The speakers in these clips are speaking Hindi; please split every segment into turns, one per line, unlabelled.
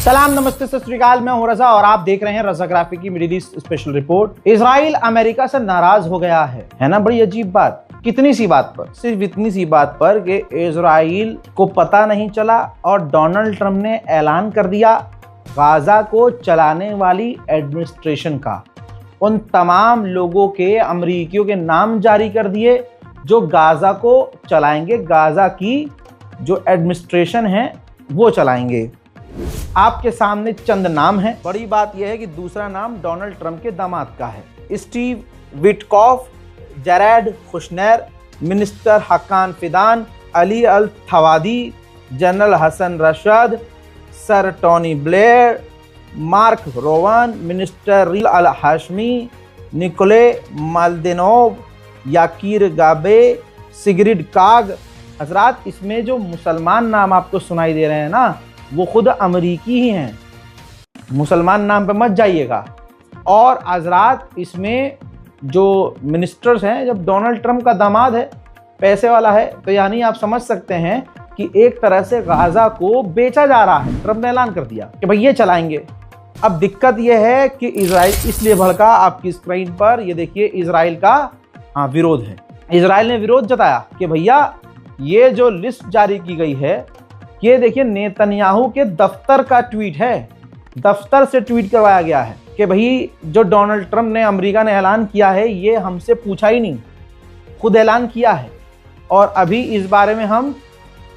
सलाम, नमस्ते, सत श्री अकाल। मैं हूं रजा और आप देख रहे हैं रजाग्राफी की middle east special report. Israel America से नाराज हो गया है ना? बड़ी अजीब बात। कितनी सी बात पर? सिर्फ इतनी सी बात पर कि इजराइल को पता नहीं चला और डोनाल्ड ट्रंप ने ऐलान कर दिया गाजा को चलाने वाली एडमिनिस्ट्रेशन का। उन तमाम लोगों के, अमरीकियों के नाम जारी कर दिए जो गाजा को चलाएंगे, गाजा की जो एडमिनिस्ट्रेशन है वो चलाएंगे। आपके सामने चंद नाम हैं। बड़ी बात यह है कि दूसरा नाम डोनाल्ड ट्रंप के दामाद का है। Steve Witkoff, Jared Kushner, minister Hakan Fidan, Ali Al Thawadi, general Hasan Rashad, sir Tony Blair, Mark Rowan, minister Reem Al Hashimy, Nickolay Mladenov, Yakir Gabay, Sigrid काग। हजरात, इसमें जो मुसलमान नाम आपको सुनाई दे रहे हैं ना, वो खुद अमरीकी ही हैं। मुसलमान नाम पे मत जाइएगा। और हजरात, इसमें जो मिनिस्टर्स हैं, जब डोनाल्ड ट्रंप का दामाद है, पैसे वाला है, तो यानी आप समझ सकते हैं कि एक तरह से गाजा को बेचा जा रहा है। ट्रंप ने ऐलान कर दिया कि भाई ये चलाएंगे। अब दिक्कत यह है कि इजराइल इसलिए भड़का। आपकी स्क्रीन पर ये देखिए, इजराइल का विरोध है। इजराइल ने विरोध जताया कि भैया ये जो लिस्ट जारी की गई है, ये देखिए नेतन्याहू के दफ्तर का ट्वीट है। दफ्तर से ट्वीट करवाया गया है कि भाई जो डोनाल्ड ट्रंप ने, अमेरिका ने ऐलान किया है, ये हमसे पूछा ही नहीं, खुद ऐलान किया है और अभी इस बारे में हम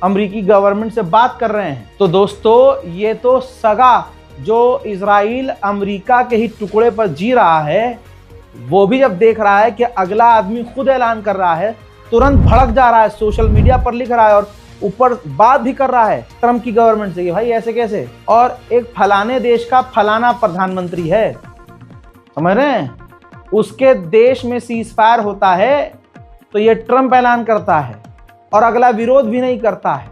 अमेरिकी गवर्नमेंट से बात कर रहे हैं। तो दोस्तों, ये तो सगा जो इजराइल अमेरिका के ही टुकड़े पर जी रहा है, वो भी जब देख रहा है कि अगला आदमी खुद ऐलान कर रहा है, तुरंत भड़क जा रहा है, सोशल मीडिया पर लिख रहा है और ऊपर बात भी कर रहा है ट्रंप की गवर्नमेंट से कि भाई ऐसे कैसे। और एक फलाने देश का फलाना प्रधानमंत्री है, समझ रहे हैं, उसके देश में सीजफायर होता है तो ये ट्रंप ऐलान करता है और अगला विरोध भी नहीं करता है।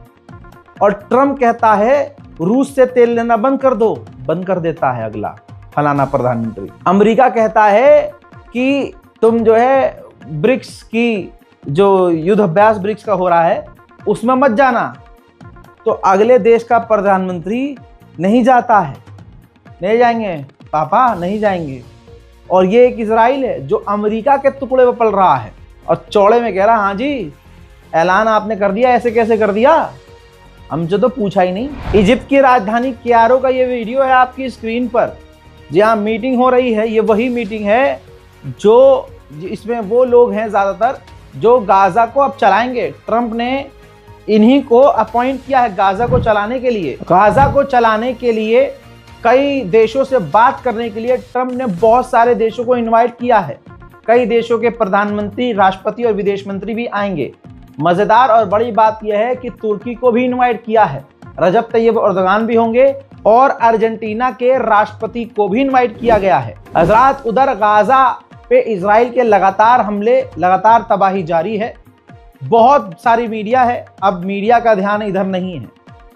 और ट्रंप कहता है रूस से तेल लेना बंद कर दो, बंद कर देता है अगला फलाना प्रधानमंत्री। अमेरिका कहता है कि तुम जो है ब्रिक्स की जो युद्ध अभ्यास ब्रिक्स का हो रहा है उसमें मत जाना, तो अगले देश का प्रधानमंत्री नहीं जाता है। नहीं जाएंगे पापा, नहीं जाएंगे। और ये एक इजराइल है जो अमेरिका के टुकड़े पर पल रहा है और चौड़े में कह रहा, हाँ जी ऐलान आपने कर दिया, ऐसे कैसे कर दिया, हमसे तो पूछा ही नहीं। इजिप्ट की राजधानी कैरो का ये वीडियो है आपकी स्क्रीन पर, जहाँ मीटिंग हो रही है। ये वही मीटिंग है जो इसमें वो लोग हैं ज़्यादातर जो गाजा को अब चलाएंगे। ट्रंप ने इन्हीं को अपॉइंट किया है गाजा को चलाने के लिए। गाजा को चलाने के लिए कई देशों से बात करने के लिए ट्रंप ने बहुत सारे देशों को इनवाइट किया है। कई देशों के प्रधानमंत्री, राष्ट्रपति और विदेश मंत्री भी आएंगे। मजेदार और बड़ी बात यह है कि तुर्की को भी इनवाइट किया है, रजब तैयब एर्दोगान भी होंगे और अर्जेंटीना के राष्ट्रपति को भी इनवाइट किया गया है। हजरात, उधर गाजा पे इजराइल के लगातार हमले, लगातार तबाही जारी है। बहुत सारी मीडिया है, अब मीडिया का ध्यान इधर नहीं है,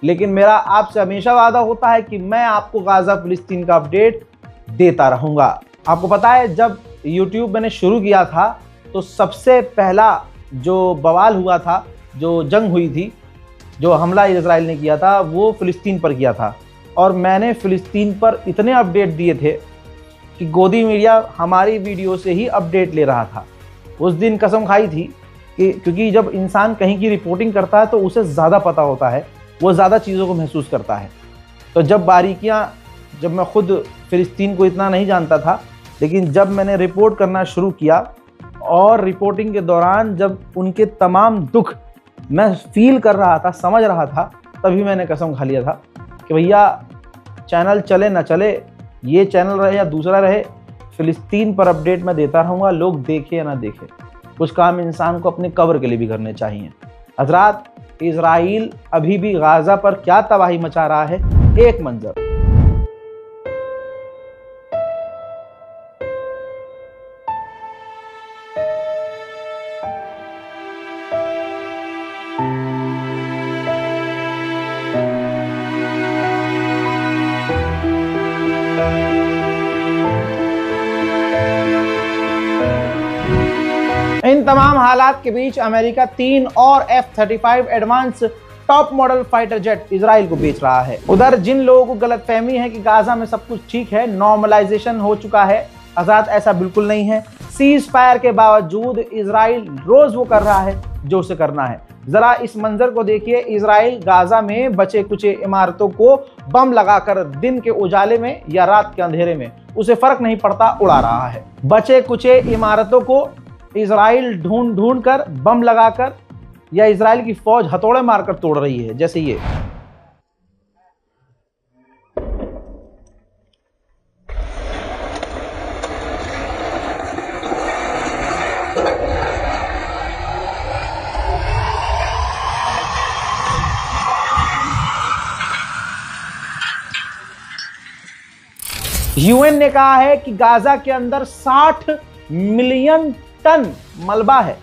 लेकिन मेरा आपसे हमेशा वादा होता है कि मैं आपको गाजा फिलिस्तीन का अपडेट देता रहूंगा। आपको पता है, जब यूट्यूब मैंने शुरू किया था तो सबसे पहला जो बवाल हुआ था, जो जंग हुई थी, जो हमला इजराइल ने किया था, वो फिलिस्तीन पर किया था। और मैंने फिलिस्तीन पर इतने अपडेट दिए थे कि गोदी मीडिया हमारी वीडियो से ही अपडेट ले रहा था। उस दिन कसम खाई थी कि क्योंकि जब इंसान कहीं की रिपोर्टिंग करता है तो उसे ज़्यादा पता होता है, वो ज़्यादा चीज़ों को महसूस करता है। तो जब बारीकियाँ, जब मैं खुद फ़िलिस्तीन को इतना नहीं जानता था, लेकिन जब मैंने रिपोर्ट करना शुरू किया और रिपोर्टिंग के दौरान जब उनके तमाम दुख मैं फील कर रहा था, समझ रहा था, तभी मैंने कसम खा लिया था कि भैया चैनल चले ना चले, ये चैनल रहे या दूसरा रहे, फ़िलिस्तीन पर अपडेट मैं देता रहूँगा, लोग देखे या ना देखे। कुछ काम इंसान को अपने कब्र के लिए भी करने चाहिए। हजरात, इजराइल अभी भी गाजा पर क्या तबाही मचा रहा है, एक मंजर। इन तमाम हालात के बीच अमेरिका 3 और F-35 advance top model fighter jet Israel को बेच रहा है। उधर जिन लोगों को गलतफहमी है कि गाजा में सब कुछ ठीक है, नॉर्मलाइजेशन हो चुका है, आजाद, ऐसा बिल्कुल नहीं है। सीज फायर के बावजूद इजराइल रोज वो कर रहा है जो उसे करना है। जरा इस मंजर को देखिए, इजराइल गाजा में बचे कुचे इमारतों को बम लगाकर दिन के उजाले में या रात के अंधेरे में, उसे फर्क नहीं पड़ता, उड़ा रहा है। बचे कुचे इमारतों को इजराइल ढूंढ ढूंढ कर बम लगाकर या इजराइल की फौज हथौड़े मारकर तोड़ रही है, जैसे ये। यूएन ने कहा है कि गाजा के अंदर 60 मिलियन टन मलबा है,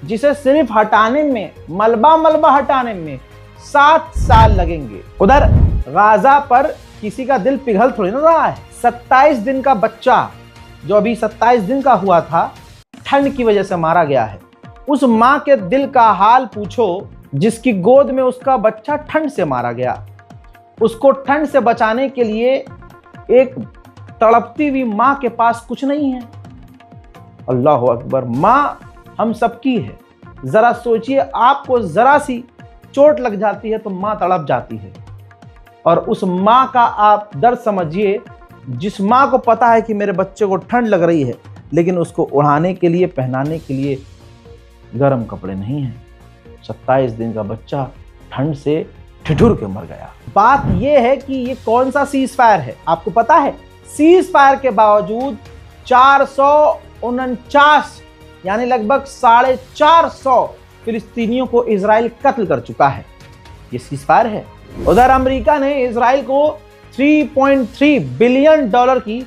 जिसे सिर्फ हटाने में, मलबा हटाने में 7 साल लगेंगे। उधर गाजा पर किसी का दिल पिघल थोड़ी ना रहा है। 27 दिन का बच्चा जो अभी 27 दिन का हुआ था, ठंड की वजह से मारा गया है। उस मां के दिल का हाल पूछो जिसकी गोद में उसका बच्चा ठंड से मारा गया। उसको ठंड से बचाने के लिए एक तड़पती हुई मां के पास कुछ नहीं है। अल्लाह अकबर। मां हम सबकी है। जरा सोचिए, आपको जरा सी चोट लग जाती है तो मां तड़प जाती है, और उस मां का आप दर्द समझिए, जिस मां को पता है कि मेरे बच्चे को ठंड लग रही है, लेकिन उसको उड़ाने के लिए, पहनाने के लिए गर्म कपड़े नहीं है। 27 दिन का बच्चा ठंड से ठिठुर के मर गया। बात यह है कि ये कौन सा सीज फायर है, आपको पता है? सीज फायर के बावजूद 449 यानी लगभग 450 फिलिस्तीनियों को इजराइल कत्ल कर चुका है। ये सीज फायर है। उधर अमेरिका ने इजराइल को $3.3 बिलियन की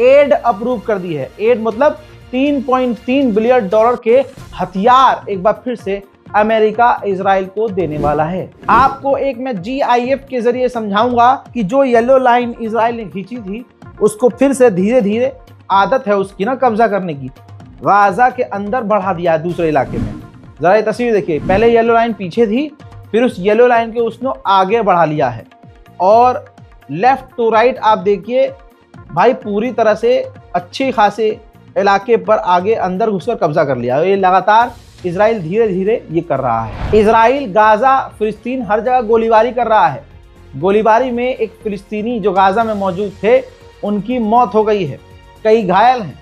एड अप्रूव कर दी है। एड मतलब $3.3 बिलियन के हथियार एक बार फिर से अमेरिका इजराइल को देने वाला है। आपको एक मैं GIF के जरिए समझाऊंगा कि जो येलो लाइन इजराइल ने खींची थी, उसको फिर से धीरे धीरे, आदत है उसकी ना कब्जा करने की, गाजा के अंदर बढ़ा दिया दूसरे इलाके में। जरा ये तस्वीर देखिए, पहले येलो लाइन पीछे थी, फिर उस येलो लाइन के उसने आगे बढ़ा लिया है, और लेफ्ट टू राइट आप देखिए भाई, पूरी तरह से अच्छे खासे इलाके पर आगे अंदर घुसकर कब्जा कर लिया। ये लगातार इजराइल धीरे धीरे ये कर रहा है। इजराइल, गाजा, फिलिस्तीन हर जगह गोलीबारी कर रहा है। गोलीबारी में एक फिलिस्तीनी जो गाजा में मौजूद थे, उनकी मौत हो गई है, कई घायल हैं।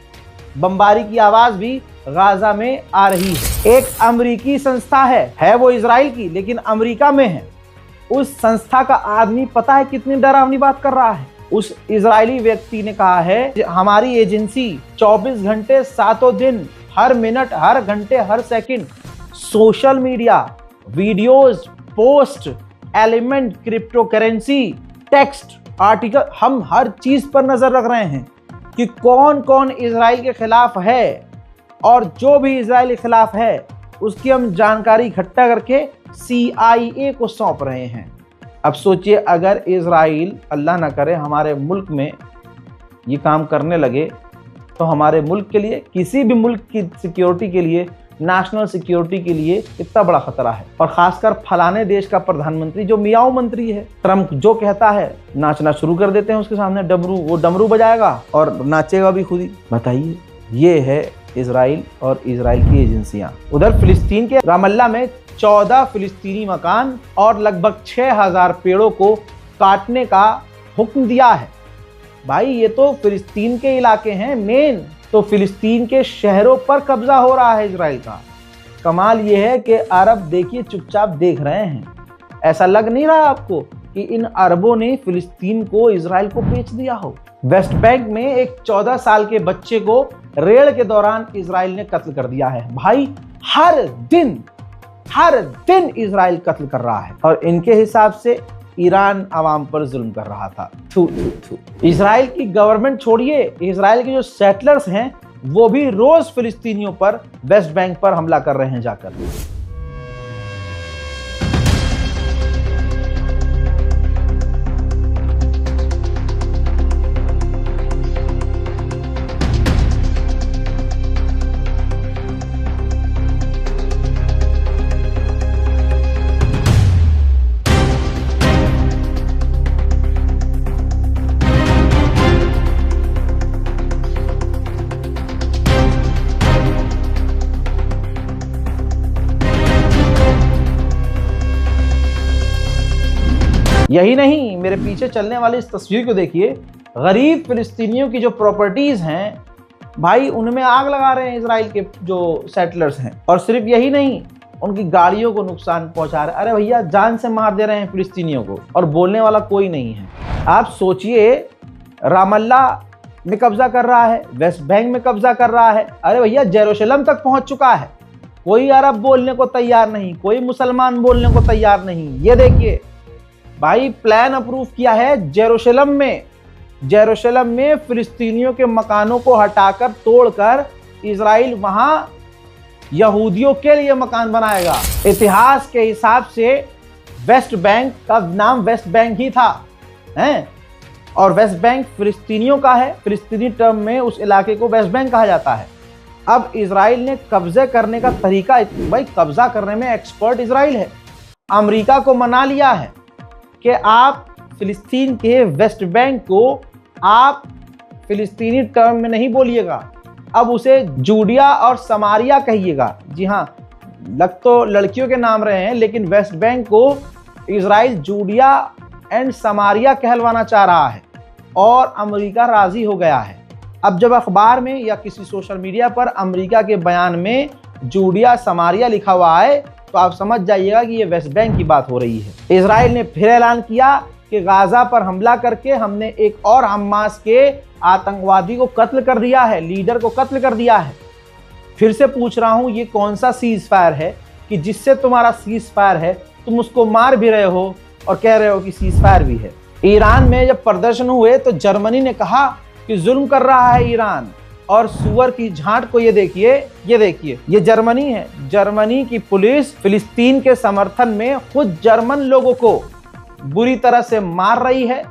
बमबारी की आवाज भी गाजा में आ रही है। एक अमेरिकी संस्था है वो इजराइल की, लेकिन अमेरिका में है। उस संस्था का आदमी पता है कितनी डरावनी बात कर रहा है। उस इजरायली व्यक्ति ने कहा है, हमारी एजेंसी 24 घंटे 7 दिन, हर मिनट, हर घंटे, हर second social media, videos, post, element, crypto currency, text, article, हम हर चीज पर नजर रख रहे हैं कि कौन कौन इजराइल के खिलाफ है, और जो भी इजराइल के खिलाफ है उसकी हम जानकारी इकट्ठा करके CIA को सौंप रहे हैं। अब सोचिए, अगर इजराइल, अल्लाह ना करे, हमारे मुल्क में ये काम करने लगे तो हमारे मुल्क के लिए, किसी भी मुल्क की सिक्योरिटी के लिए, नेशनल सिक्योरिटी के लिए कितना बड़ा खतरा है। और खासकर फलाने देश का प्रधानमंत्री जो मियाओ मंत्री है, ट्रंप जो कहता है नाचना शुरू कर देते हैं उसके सामने। डमरू, वो डमरू बजाएगा और नाचेगा भी खुद ही। बताइए, ये है इजराइल और इजराइल की एजेंसियां। उधर फिलिस्तीन के रामल्ला में 14 फिलिस्तीनी मकान और लगभग 6000 पेड़ों को काटने का हुक्म दिया है। भाई, ये तो फिलिस्तीन के इलाके हैं मेन, तो फिलिस्तीन के शहरों पर कब्जा हो रहा है इजराइल का। कमाल ये है कि अरब देखिए चुपचाप देख रहे हैं। ऐसा लग नहीं रहा आपको कि इन अरबों ने फिलिस्तीन को, इजराइल को बेच दिया हो? वेस्ट बैंक में एक 14 साल के बच्चे को रेड के दौरान इजराइल ने कत्ल कर दिया है। भाई, हर दिन इजराइल कत्ल कर रहा है, और इनके हिसाब से ईरान आवाम पर जुल्म कर रहा था। थू थू थू। इजराइल की गवर्नमेंट छोड़िए, इजराइल के जो सेटलर्स हैं वो भी रोज फिलिस्तीनियों पर, वेस्ट बैंक पर हमला कर रहे हैं जाकर। यही नहीं, मेरे पीछे चलने वाली इस तस्वीर को देखिए, गरीब फिलिस्तीनियों की जो प्रॉपर्टीज हैं भाई उनमें आग लगा रहे हैं इजराइल के जो सेटलर्स हैं। और सिर्फ यही नहीं, उनकी गाड़ियों को नुकसान पहुंचा रहे हैं। अरे भैया, जान से मार दे रहे हैं फिलिस्तीनियों को और बोलने वाला कोई नहीं है। आप सोचिए, रामल्ला में कब्जा कर रहा है, वेस्ट बैंक में कब्जा कर रहा है। अरे भैया, जेरूशलम तक पहुंच चुका है। कोई अरब बोलने को तैयार नहीं, कोई मुसलमान बोलने को तैयार नहीं। ये देखिए भाई, प्लान अप्रूव किया है जेरूशलम में फिलिस्तीनियों के मकानों को हटाकर तोड़कर इजराइल वहां यहूदियों के लिए मकान बनाएगा। इतिहास के हिसाब से वेस्ट बैंक का नाम वेस्ट बैंक ही था, हैं? और वेस्ट बैंक फिलिस्तीनियों का है। फिलिस्तीनी टर्म में उस इलाके को वेस्ट बैंक कहा जाता है। अब इजराइल ने कब्जे करने का तरीका, भाई कब्जा करने में एक्सपर्ट इजराइल है। अमेरिका को मना लिया है कि आप फिलिस्तीन के वेस्ट बैंक को आप फिलिस्तीनी टर्म में नहीं बोलिएगा, अब उसे जूडिया और समारिया कहिएगा। जी हाँ, लग तो लड़कियों के नाम रहे हैं, लेकिन वेस्ट बैंक को इजराइल जूडिया एंड समारिया कहलवाना चाह रहा है और अमेरिका राजी हो गया है। अब जब अखबार में या किसी सोशल मीडिया पर अमेरिका के बयान में जूडिया समारिया लिखा हुआ है तो आप समझ जाइएगा कि ये वेस्ट बैंक की बात हो रही है। इजराइल ने फिर ऐलान किया कि गाजा पर हमला करके हमने एक और हमास के आतंकवादी को कत्ल कर दिया है, लीडर को कत्ल कर दिया है। फिर से पूछ रहा हूं, ये कौन सा सीज फायर है कि जिससे तुम्हारा सीज फायर है तुम उसको मार भी रहे हो और कह रहे हो कि सीज फायर भी है। ईरान में जब प्रदर्शन हुए तो जर्मनी ने कहा कि जुल्म कर रहा है ईरान, और सुअर की झांट को ये देखिए, ये जर्मनी है। जर्मनी की पुलिस फिलिस्तीन के समर्थन में खुद जर्मन लोगों को बुरी तरह से मार रही है,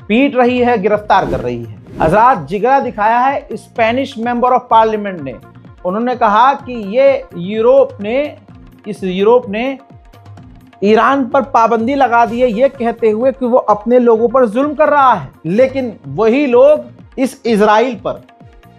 पीट रही है, गिरफ्तार कर रही है। हजरात, जिगरा दिखाया है स्पेनिश मेंबर ऑफ पार्लियामेंट ने। उन्होंने कहा कि ये यूरोप ने ईरान पर पाबंदी लगा दी है, ये कहते हुए कि वो अपने लोगों पर जुल्म कर रहा है, लेकिन वही लोग इस इजराइल पर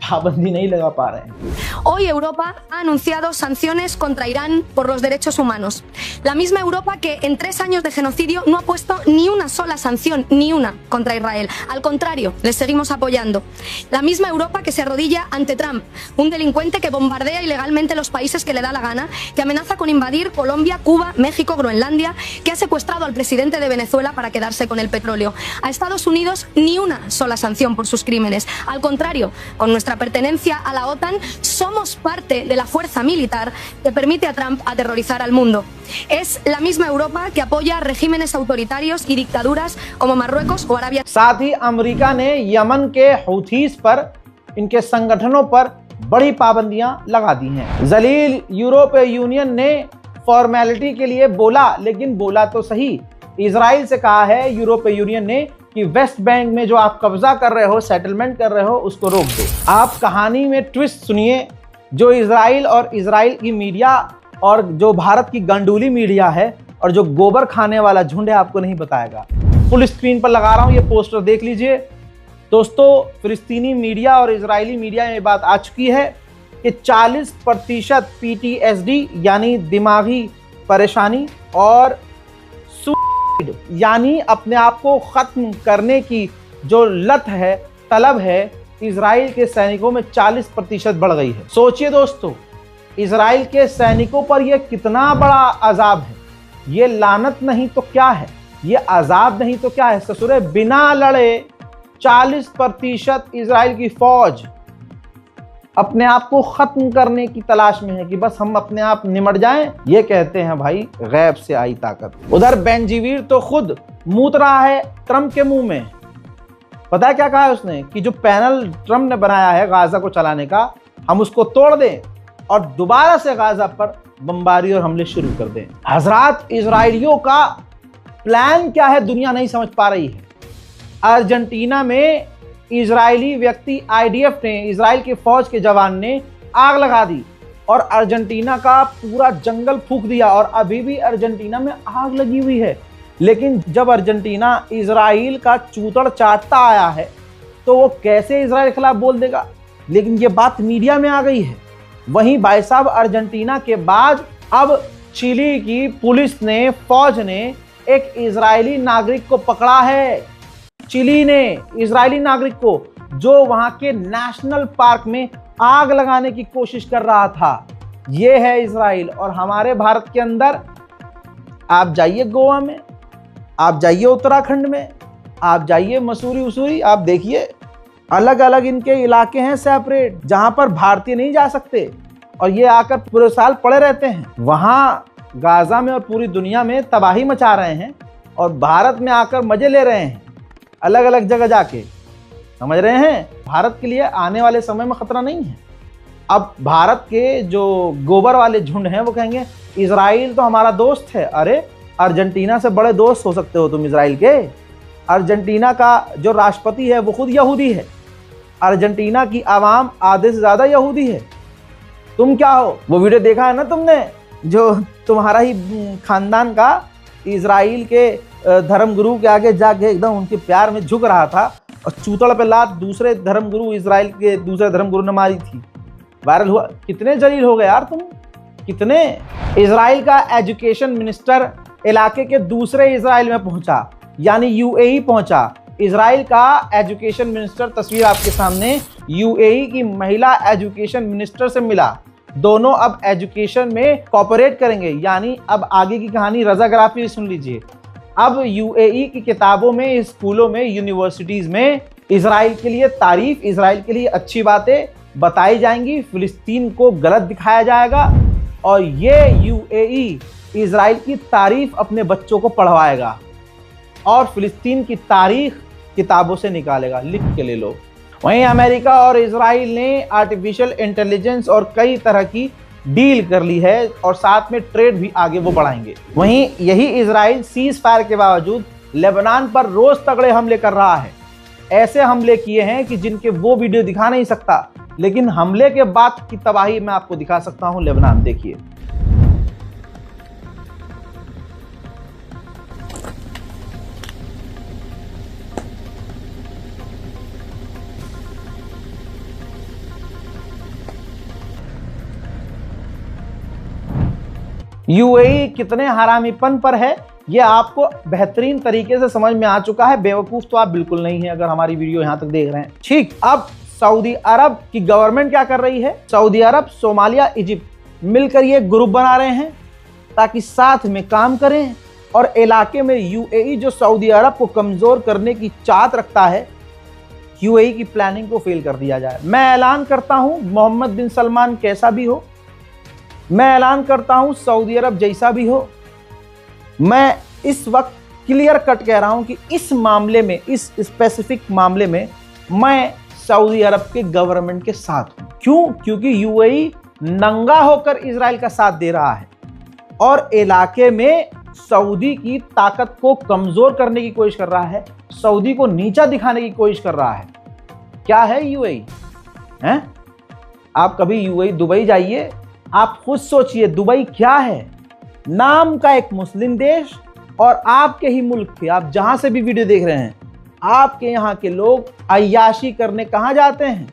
पाबंदी नहीं लगा पा रहे हैं।
Hoy Europa ha anunciado sanciones contra Irán por los derechos humanos. La misma Europa que en 3 años de genocidio no ha puesto ni una sola sanción, ni una, contra Israel. Al contrario, les seguimos apoyando. La misma Europa que se arrodilla ante Trump, un delincuente que bombardea ilegalmente los países que le da la gana, que amenaza con invadir Colombia, Cuba, México, Groenlandia, que ha secuestrado al presidente de Venezuela para quedarse con el petróleo. A Estados Unidos ni una sola sanción por sus crímenes. Al contrario, con nuestra pertenencia a la OTAN, somos parte de la fuerza militar que permite a Trump aterrorizar al mundo. Es la misma Europa que apoya regímenes autoritarios y dictaduras como Marruecos o Arabia।
साथ ही अमेरिका ने यमन के हूथीस पर, इनके संगठनों पर बड़ी पाबंदियां लगा दी हैं। जलील यूरोपीय यूनियन ने फॉर्मेलिटी के लिए बोला, लेकिन बोला तो सही। इजराइल से कहा है यूरोपीय यूनियन ने कि वेस्ट बैंक में जो आप कब्जा कर रहे हो, सेटलमेंट कर रहे हो, उसको रोक दो। आप कहानी में ट्विस्ट सुनिए, जो इजराइल और इजराइल की मीडिया और जो भारत की गंडूली मीडिया है और जो गोबर खाने वाला झुंड है आपको नहीं बताएगा। फुल स्क्रीन पर लगा रहा हूं, ये पोस्टर देख लीजिए दोस्तों। फिलिस्तीनी मीडिया और इजरायली मीडिया में बात आ चुकी है कि 40% PTSD यानी दिमागी परेशानी और यानी अपने आप को खत्म करने की जो लत है, तलब है, इजराइल के सैनिकों में 40% बढ़ गई है। सोचिए दोस्तों, इजराइल के सैनिकों पर यह कितना बड़ा अजाब है। ये लानत नहीं तो क्या है, ये अजाब नहीं तो क्या है। ससुरे, बिना लड़े 40% इजराइल की फौज अपने आप को खत्म करने की तलाश में है कि बस हम अपने आप निमट जाएं। ये कहते हैं भाई गैब से आई ताकत। उधर बेंजीवीर तो खुद मूत रहा है ट्रंप के मुंह में। पता है क्या कहा है उसने कि जो पैनल ट्रंप ने बनाया है गाजा को चलाने का, हम उसको तोड़ दें और दोबारा से गाजा पर बमबारी और हमले शुरू कर दें। हजरात, इजराइलियों का प्लान क्या है दुनिया नहीं समझ पा रही है। अर्जेंटीना में इजरायली व्यक्ति IDF ने, इजराइल के फौज के जवान ने आग लगा दी और अर्जेंटीना का पूरा जंगल फूंक दिया और अभी भी अर्जेंटीना में आग लगी हुई है। लेकिन जब अर्जेंटीना इजराइल का चूतड़ चाटता आया है तो वो कैसे इजराइल के खिलाफ बोल देगा। लेकिन ये बात मीडिया में आ गई है। वहीं भाई साहब, अर्जेंटीना के बाद अब चिली की पुलिस ने, फौज ने एक इजरायली नागरिक को पकड़ा है। चिली ने इजरायली नागरिक को, जो वहां के नेशनल पार्क में आग लगाने की कोशिश कर रहा था। यह है इजराइल। और हमारे भारत के अंदर आप जाइए गोवा में, आप जाइए उत्तराखंड में, आप जाइए मसूरी उसूरी, आप देखिए अलग अलग इनके इलाके हैं सेपरेट, जहां पर भारतीय नहीं जा सकते और ये आकर पूरे साल पड़े रहते हैं। वहां गाजा में और पूरी दुनिया में तबाही मचा रहे हैं और भारत में आकर मजे ले रहे हैं अलग अलग जगह जाके। समझ रहे हैं? भारत के लिए आने वाले समय में खतरा नहीं है। अब भारत के जो गोबर वाले झुंड हैं वो कहेंगे इजराइल तो हमारा दोस्त है। अरे अर्जेंटीना से बड़े दोस्त हो सकते हो तुम इजराइल के। अर्जेंटीना का जो राष्ट्रपति है वो खुद यहूदी है। अर्जेंटीना की आवाम आधे से ज्यादा यहूदी है। तुम क्या हो? वो वीडियो देखा है ना तुमने, जो तुम्हारा ही खानदान का इजराइल के धर्मगुरु के आगे जाके एकदम उनके प्यार में झुक रहा था और चूतड़ पे लात दूसरे धर्मगुरु, इजराइल के दूसरे धर्मगुरु ने मारी थी। वायरल हुआ। कितने जलील हो गए यार तुम, कितने। इजराइल का एजुकेशन मिनिस्टर इलाके के दूसरे इजराइल में पहुंचा, यानी यूएई पहुंचा। इजराइल का एजुकेशन मिनिस्टर, तस्वीर आपके सामने, यूएई की महिला एजुकेशन मिनिस्टर से मिला। दोनों अब एजुकेशन में कोऑपरेट करेंगे, यानी अब आगे की कहानी रजाग्राफी सुन लीजिए। अब यूएई की किताबों में, स्कूलों में, यूनिवर्सिटीज में इजराइल के लिए तारीफ, इजराइल के लिए अच्छी बातें बताई जाएंगी। फिलिस्तीन को गलत दिखाया जाएगा और ये यूएई इजराइल की तारीफ अपने बच्चों को पढ़वाएगा और फिलिस्तीन की तारीख किताबों से निकालेगा। लिख के ले लो। वहीं अमेरिका और इजराइल ने आर्टिफिशियल इंटेलिजेंस और कई तरह की डील कर ली है और साथ में ट्रेड भी आगे वो बढ़ाएंगे। वहीं यही इजराइल सीज फायर के बावजूद लेबनान पर रोज तगड़े हमले कर रहा है। ऐसे हमले किए हैं कि जिनके वो वीडियो दिखा नहीं सकता, लेकिन हमले के बाद की तबाही मैं आपको दिखा सकता हूं। लेबनान देखिए। यूएई कितने हरामीपन पर है ये आपको बेहतरीन तरीके से समझ में आ चुका है। बेवकूफ तो आप बिल्कुल नहीं है अगर हमारी वीडियो यहां तक देख रहे हैं। ठीक, अब सऊदी अरब की गवर्नमेंट क्या कर रही है? सऊदी अरब, सोमालिया, इजिप्ट मिलकर ये ग्रुप बना रहे हैं ताकि साथ में काम करें और इलाके में यूएई जो सऊदी अरब को कमजोर करने की चाहत रखता है, यूएई की प्लानिंग को फेल कर दिया जाए। मैं ऐलान करता हूं, मोहम्मद बिन सलमान कैसा भी हो, मैं ऐलान करता हूं सऊदी अरब जैसा भी हो, मैं इस वक्त क्लियर कट कह रहा हूं कि इस मामले में, इस स्पेसिफिक मामले में मैं सऊदी अरब के गवर्नमेंट के साथ हूं। क्यों? क्योंकि यूएई नंगा होकर इजराइल का साथ दे रहा है और इलाके में सऊदी की ताकत को कमजोर करने की कोशिश कर रहा है, सऊदी को नीचा दिखाने की कोशिश कर रहा है। क्या है यूएई? हैं? आप कभी यूएई, दुबई जाइए, आप खुद सोचिए दुबई क्या है। नाम का एक मुस्लिम देश और आपके ही मुल्क के, आप जहां से भी वीडियो देख रहे हैं, आपके यहाँ के लोग अय्याशी करने कहाँ जाते हैं?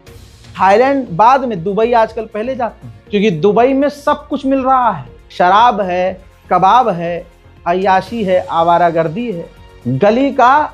थाईलैंड बाद में, दुबई आजकल पहले जाते हैं, क्योंकि दुबई में सब कुछ मिल रहा है। शराब है, कबाब है, अय्याशी है, आवारागर्दी है। गली का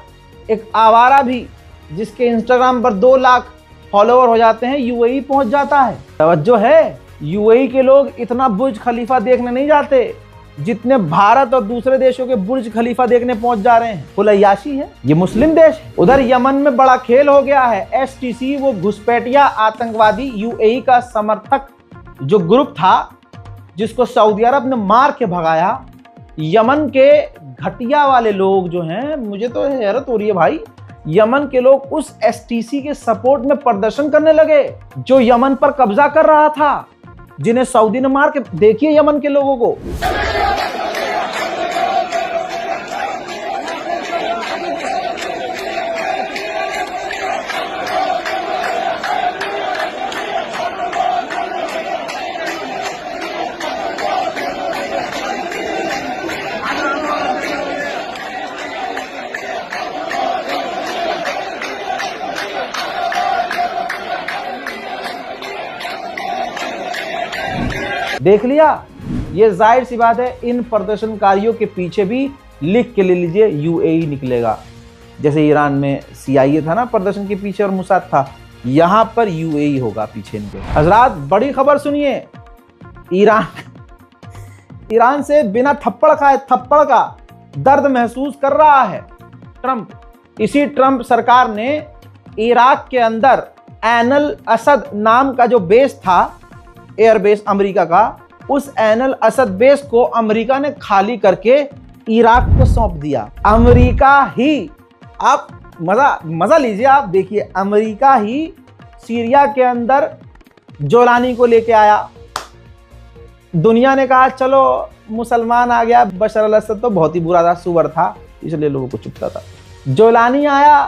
एक आवारा भी जिसके इंस्टाग्राम पर 2 लाख फॉलोअर हो जाते हैं, यूएई पहुंच जाता है। तवज्जो है, यूएई के लोग इतना बुर्ज खलीफा देखने नहीं जाते जितने भारत और दूसरे देशों के बुर्ज खलीफा देखने पहुंच जा रहे हैं। फुल अय्याशी है, ये मुस्लिम देश है। उधर यमन में बड़ा खेल हो गया है। एसटीसी, वो घुसपैठिया आतंकवादी यूएई का समर्थक जो ग्रुप था जिसको सऊदी अरब ने मार के भगाया, यमन के घटिया वाले लोग जो हैं, मुझे तो हैरत हो रही है भाई, यमन के लोग उस एसटीसी के सपोर्ट में प्रदर्शन करने लगे जो यमन पर कब्जा कर रहा था, जिन्हें सऊदी ने मार के। देखिए यमन के लोगों को। देख लिया? ये जाहिर सी बात है इन प्रदर्शनकारियों के पीछे भी लिख के ले लीजिए, यूएई निकलेगा। जैसे ईरान में सीआईए था ना प्रदर्शन के पीछे और मुसाद था, यहां पर यूएई होगा पीछे इनके। हजरात बड़ी खबर सुनिए, ईरान से बिना थप्पड़ खाए थप्पड़ का दर्द महसूस कर रहा है ट्रंप। इसी ट्रंप सरकार ने इराक के अंदर ऐन अल असद नाम का जो बेस था, एयरबेस अमेरिका का, उस ऐन अल असद बेस को अमेरिका ने खाली करके इराक को सौंप दिया। अमेरिका ही, आप मजा लीजिए, आप देखिए, अमेरिका ही सीरिया के अंदर जोलानी को लेके आया। दुनिया ने कहा चलो मुसलमान आ गया, बशर अल असद तो बहुत ही बुरा था, सुअर था, इसलिए लोगों को चुपता था। जोलानी आया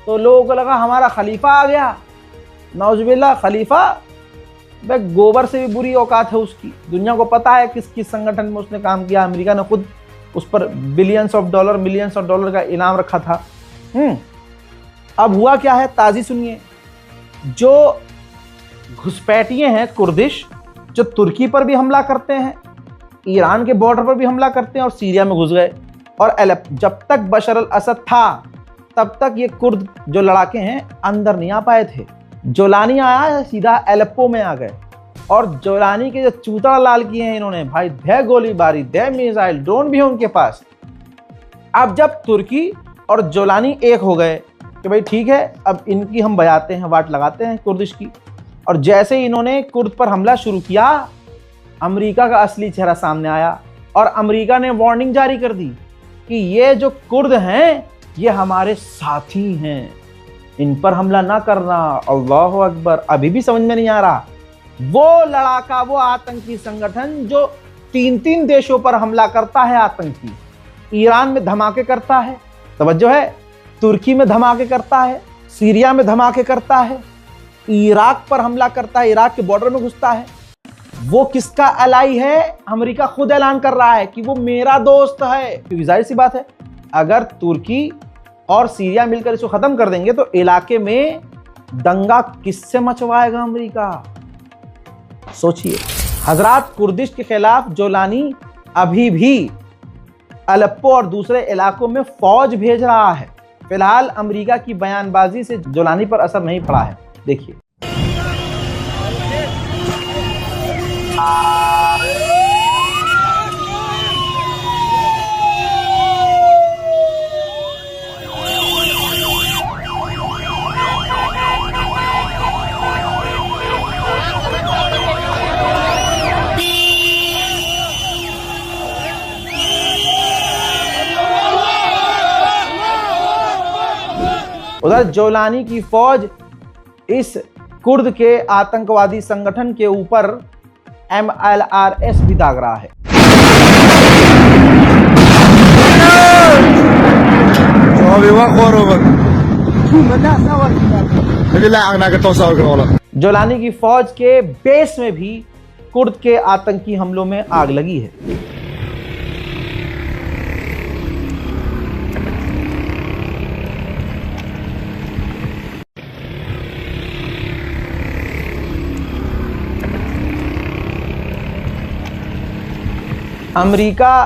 तो लोगों को लगा हमारा खलीफा आ गया। नौजुबिल्ला, खलीफा भाई गोबर से भी बुरी औकात है उसकी। दुनिया को पता है किस किस संगठन में उसने काम किया। अमेरिका ने खुद उस पर billions of dollar, millions of dollar का इनाम रखा था। अब हुआ क्या है, ताजी सुनिए। जो घुसपैठिए हैं कुर्दिश, जो तुर्की पर भी हमला करते हैं, ईरान के बॉर्डर पर भी हमला करते हैं और सीरिया में घुस गए। और जब तक बशर अल असद था तब तक ये कुर्द जो लड़ाके हैं अंदर नहीं आ पाए थे। जोलानी आया, सीधा एलेप्पो में आ गए और जोलानी के जो चूतड़ा लाल किए हैं इन्होंने, भाई दे गोलीबारी, दे मिसाइल, ड्रोन भी है उनके पास। अब जब तुर्की और जोलानी एक हो गए कि भाई ठीक है, अब इनकी हम बजाते हैं, वाट लगाते हैं कुर्दिश की, और जैसे ही इन्होंने कुर्द पर हमला शुरू किया, अमेरिका का असली चेहरा सामने आया और अमेरिका ने वार्निंग जारी कर दी कि ये जो कुर्द हैं ये हमारे साथी हैं, इन पर हमला ना करना। अल्लाहु अकबर। अभी भी समझ में नहीं आ रहा, वो लड़ाका, वो आतंकी संगठन जो 3-3 देशों पर हमला करता है, आतंकी, ईरान में धमाके करता है, तवज्जो है, तुर्की में धमाके करता है, सीरिया में धमाके करता है, इराक पर हमला करता है, इराक के बॉर्डर में घुसता है, वो किसका अलाई है? अमेरिका खुद ऐलान कर रहा है कि वो मेरा दोस्त है। क्योंकि जाहिर सी बात है, अगर तुर्की और सीरिया मिलकर इसको खत्म कर देंगे तो इलाके में दंगा किससे मचवाएगा अमेरिका? सोचिए हजरात। कुर्दिश के खिलाफ जोलानी अभी भी अलेप्पो और दूसरे इलाकों में फौज भेज रहा है। फिलहाल अमेरिका की बयानबाजी से जोलानी पर असर नहीं पड़ा है। देखिए, उधर जोलानी की फौज इस कुर्द के आतंकवादी संगठन के ऊपर MLRS भी दाग रहा है। जोलानी की फौज के बेस में भी कुर्द के आतंकी हमलों में आग लगी है। अमेरिका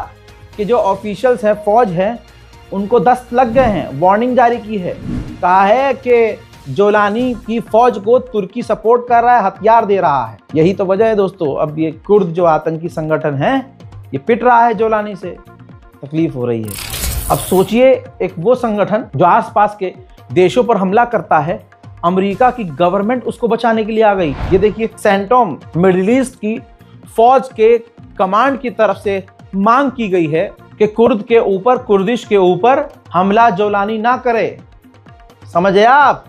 के जो ऑफिशियल्स हैं, फौज है, उनको दस्त लग गए हैं, वार्निंग जारी की है, कहा है कि जोलानी की फौज को तुर्की सपोर्ट कर रहा है, हथियार दे रहा है। यही तो वजह है दोस्तों, अब ये कुर्द जो आतंकी संगठन है ये पिट रहा है जोलानी से, तकलीफ हो रही है। अब सोचिए, एक वो संगठन जो आसपास के देशों पर हमला करता है, अमेरिका की गवर्नमेंट उसको बचाने के लिए आ गई। ये देखिए, सेंटोम मिडिल ईस्ट की फौज के कमांड की तरफ से मांग की गई है कि कुर्द के ऊपर, कुर्दिश के ऊपर हमला जोलानी ना करे। समझे आप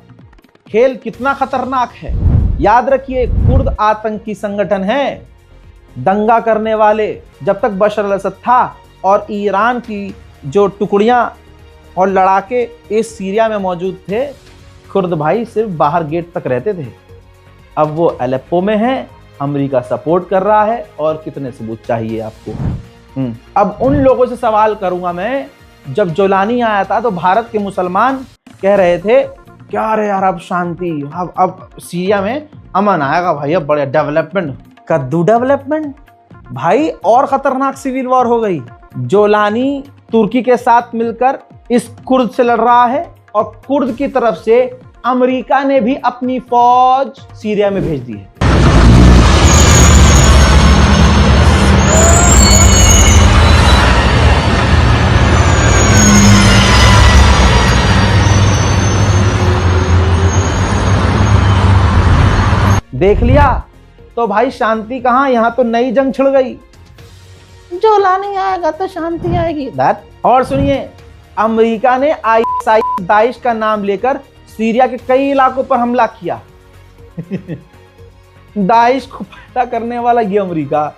खेल कितना खतरनाक है? याद रखिए, कुर्द आतंकी संगठन है, दंगा करने वाले। जब तक बशर अल असद था और ईरान की जो टुकड़ियां और लड़ाके इस सीरिया में मौजूद थे, कुर्द भाई सिर्फ बाहर गेट तक रहते थे। अब वो अलेप्पो में है, अमेरिका सपोर्ट कर रहा है, और कितने सबूत चाहिए आपको? अब उन लोगों से सवाल करूंगा मैं, जब जोलानी आया था तो भारत के मुसलमान कह रहे थे क्या रे यार, अब शांति, अब सीरिया में अमन आएगा भाई, अब बड़े डेवलपमेंट। कद्दू डेवलपमेंट भाई, और खतरनाक सिविल वॉर हो गई। जोलानी तुर्की के साथ मिलकर इस कुर्द से लड़ रहा है और कुर्द की तरफ से अमेरिका ने भी अपनी फौज सीरिया में भेज दी है। देख लिया तो भाई शांति कहां, यहां तो नई जंग छिड़ गई। जोलानी आएगा तो शांति आएगी। और सुनिए, अमेरिका ने ISIS दाइश का नाम लेकर सीरिया के कई इलाकों पर हमला किया। दाइश को पैदा करने वाला ये अमेरिका,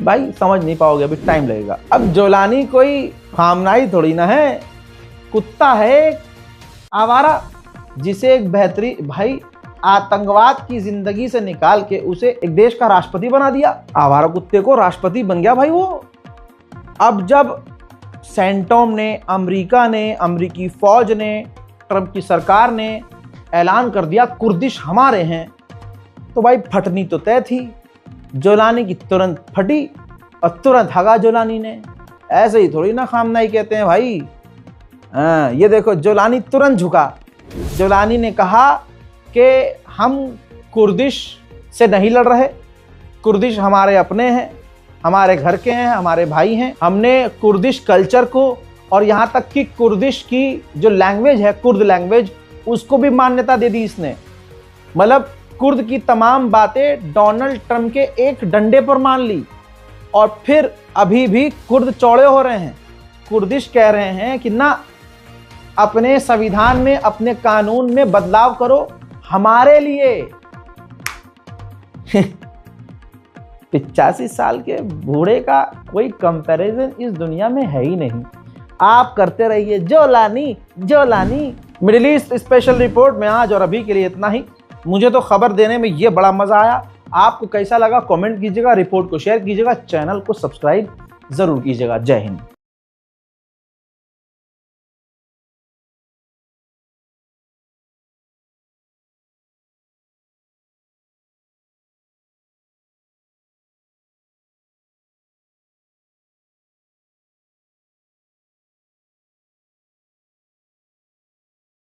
भाई समझ नहीं पाओगे, अभी टाइम लगेगा। अब जोलानी कोई खामनाई थोड़ी ना है, कुत्ता है, आवारा, जिसे एक बेहतरीन भाई आतंकवाद की जिंदगी से निकाल के उसे एक देश का राष्ट्रपति बना दिया। आवारा कुत्ते को राष्ट्रपति बन गया भाई वो। अब जब सेंटोम ने, अमेरिका ने, अमेरिकी फौज ने, ट्रंप की सरकार ने ऐलान कर दिया कुर्दिश हमारे हैं, तो भाई फटनी तो तय थी। जोलानी की तुरंत फटी और तुरंत हगा जोलानी ने। ऐसे ही थोड़ी ना खामनाई कहते हैं भाई। ये देखो, जोलानी तुरंत झुका। जोलानी ने कहा कि हम कुर्दिश से नहीं लड़ रहे, कुर्दिश हमारे अपने हैं, हमारे घर के हैं, हमारे भाई हैं। हमने कुर्दिश कल्चर को और यहाँ तक कि कुर्दिश की जो लैंग्वेज है, कुर्द लैंग्वेज, उसको भी मान्यता दे दी इसने। मतलब कुर्द की तमाम बातें डोनाल्ड ट्रंप के एक डंडे पर मान ली। और फिर अभी भी कुर्द चौड़े हो रहे हैं, कुर्दिश कह रहे हैं कि ना, अपने संविधान में, अपने कानून में बदलाव करो हमारे लिए। 85 साल के बूढ़े का कोई कंपैरिजन इस दुनिया में है ही नहीं। आप करते रहिए जोलानी जोलानी। मिडिल ईस्ट स्पेशल रिपोर्ट में आज और अभी के लिए इतना ही। मुझे तो खबर देने में ये बड़ा मजा आया। आपको कैसा लगा कमेंट कीजिएगा, रिपोर्ट को शेयर कीजिएगा, चैनल को सब्सक्राइब जरूर कीजिएगा। जय हिंद।